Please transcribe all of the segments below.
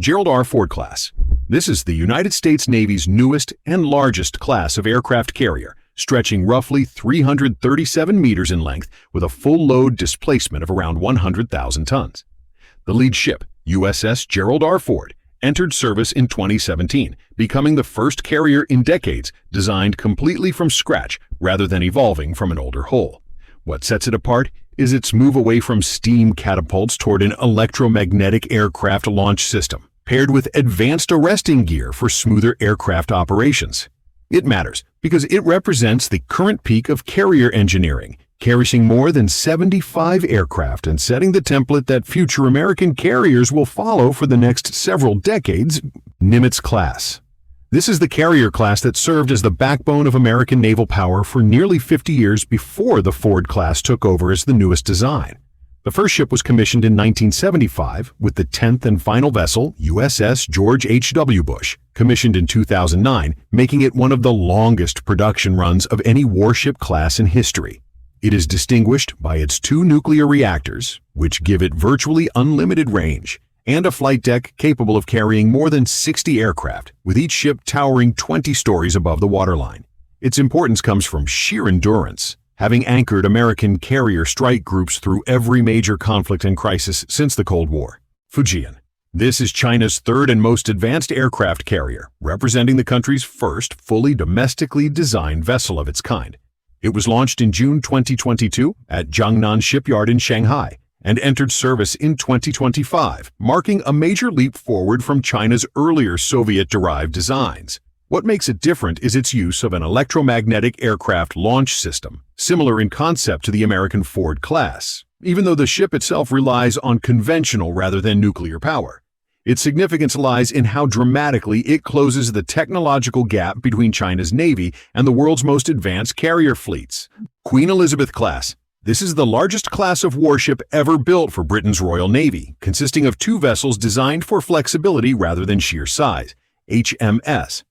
Gerald R. Ford class. This is the United States Navy's newest and largest class of aircraft carrier, stretching roughly 337 meters in length with a full load displacement of around 100,000 tons. The lead ship, USS Gerald R. Ford, entered service in 2017, becoming the first carrier in decades designed completely from scratch rather than evolving from an older hull. What sets it apart is its move away from steam catapults toward an electromagnetic aircraft launch system, paired with advanced arresting gear for smoother aircraft operations. It matters because it represents the current peak of carrier engineering, carrying more than 75 aircraft and setting the template that future American carriers will follow for the next several decades. Nimitz class. This is the carrier class that served as the backbone of American naval power for nearly 50 years before the Ford class took over as the newest design. The first ship was commissioned in 1975, with the 10th and final vessel, USS George H.W. Bush, commissioned in 2009, making it one of the longest production runs of any warship class in history. It is distinguished by its 2 nuclear reactors, which give it virtually unlimited range, and a flight deck capable of carrying more than 60 aircraft, with each ship towering 20 stories above the waterline. Its importance comes from sheer endurance, having anchored American carrier strike groups through every major conflict and crisis since the Cold War. Fujian. This is China's third and most advanced aircraft carrier, representing the country's first fully domestically designed vessel of its kind. It was launched in June 2022 at Jiangnan Shipyard in Shanghai and entered service in 2025, marking a major leap forward from China's earlier Soviet-derived designs. What makes it different is its use of an electromagnetic aircraft launch system, similar in concept to the American Ford class, even though the ship itself relies on conventional rather than nuclear power. Its significance lies in how dramatically it closes the technological gap between China's Navy and the world's most advanced carrier fleets. Queen Elizabeth class. This is the largest class of warship ever built for Britain's Royal Navy, consisting of 2 vessels designed for flexibility rather than sheer size, HMS.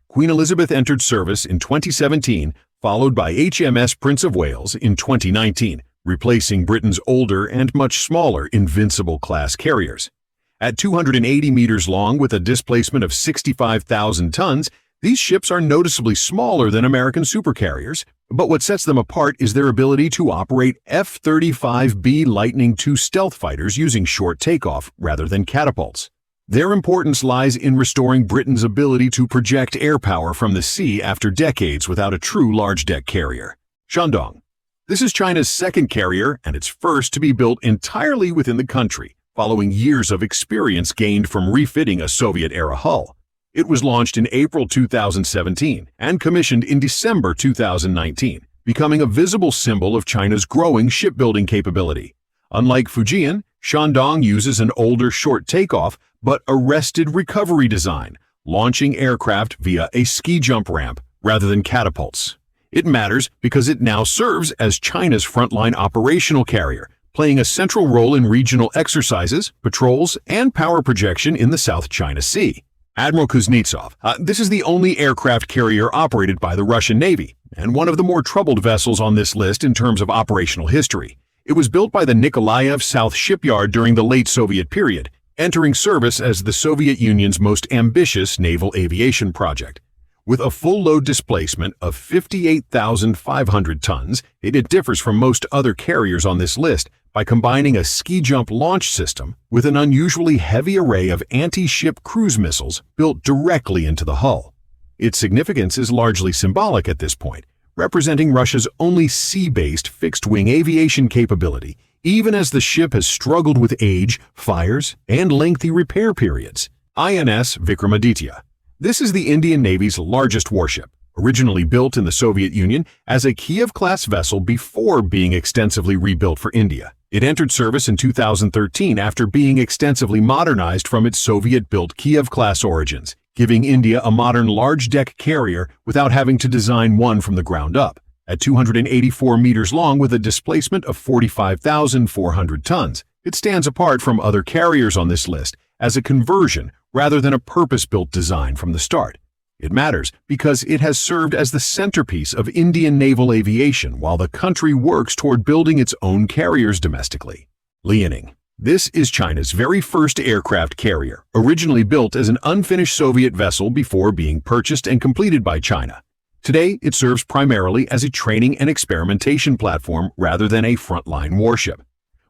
Queen Elizabeth entered service in 2017, followed by HMS Prince of Wales in 2019, replacing Britain's older and much smaller Invincible-class carriers. At 280 meters long with a displacement of 65,000 tons, these ships are noticeably smaller than American supercarriers, but what sets them apart is their ability to operate F-35B Lightning II stealth fighters using short takeoff rather than catapults. Their importance lies in restoring Britain's ability to project air power from the sea after decades without a true large-deck carrier. Shandong. This is China's second carrier and its first to be built entirely within the country, following years of experience gained from refitting a Soviet-era hull. It was launched in April 2017 and commissioned in December 2019, becoming a visible symbol of China's growing shipbuilding capability. Unlike Fujian, Shandong uses an older short takeoff but arrested recovery design, launching aircraft via a ski jump ramp rather than catapults. It matters because it now serves as China's frontline operational carrier, playing a central role in regional exercises, patrols, and power projection in the South China Sea. Admiral Kuznetsov. This is the only aircraft carrier operated by the Russian Navy, and one of the more troubled vessels on this list in terms of operational history. It was built by the Nikolaev South Shipyard during the late Soviet period, entering service as the Soviet Union's most ambitious naval aviation project. With a full load displacement of 58,500 tons, it differs from most other carriers on this list by combining a ski jump launch system with an unusually heavy array of anti-ship cruise missiles built directly into the hull. Its significance is largely symbolic at this point, representing Russia's only sea-based fixed-wing aviation capability, even as the ship has struggled with age, fires, and lengthy repair periods. INS Vikramaditya. This is the Indian Navy's largest warship, originally built in the Soviet Union as a Kiev-class vessel before being extensively rebuilt for India. It entered service in 2013 after being extensively modernized from its Soviet-built Kiev-class origins, giving India a modern large-deck carrier without having to design one from the ground up. At 284 meters long with a displacement of 45,400 tons, it stands apart from other carriers on this list as a conversion rather than a purpose-built design from the start. It matters because it has served as the centerpiece of Indian naval aviation while the country works toward building its own carriers domestically. Liaoning. This is China's very first aircraft carrier, originally built as an unfinished Soviet vessel before being purchased and completed by China. Today, it serves primarily as a training and experimentation platform rather than a frontline warship.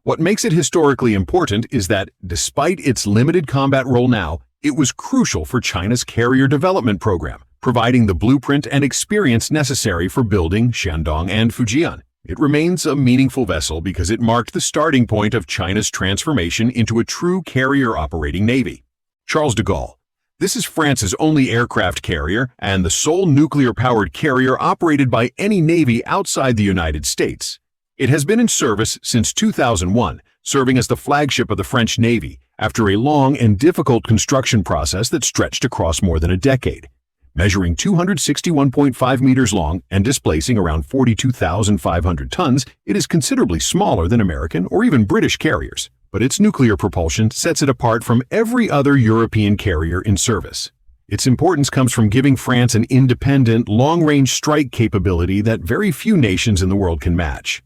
What makes it historically important is that, despite its limited combat role now, it was crucial for China's carrier development program, providing the blueprint and experience necessary for building Shandong and Fujian. It remains a meaningful vessel because it marked the starting point of China's transformation into a true carrier-operating navy. Charles de Gaulle. This is France's only aircraft carrier and the sole nuclear-powered carrier operated by any navy outside the United States. It has been in service since 2001, serving as the flagship of the French Navy after a long and difficult construction process that stretched across more than a decade. Measuring 261.5 meters long and displacing around 42,500 tons, it is considerably smaller than American or even British carriers, but its nuclear propulsion sets it apart from every other European carrier in service. Its importance comes from giving France an independent, long-range strike capability that very few nations in the world can match.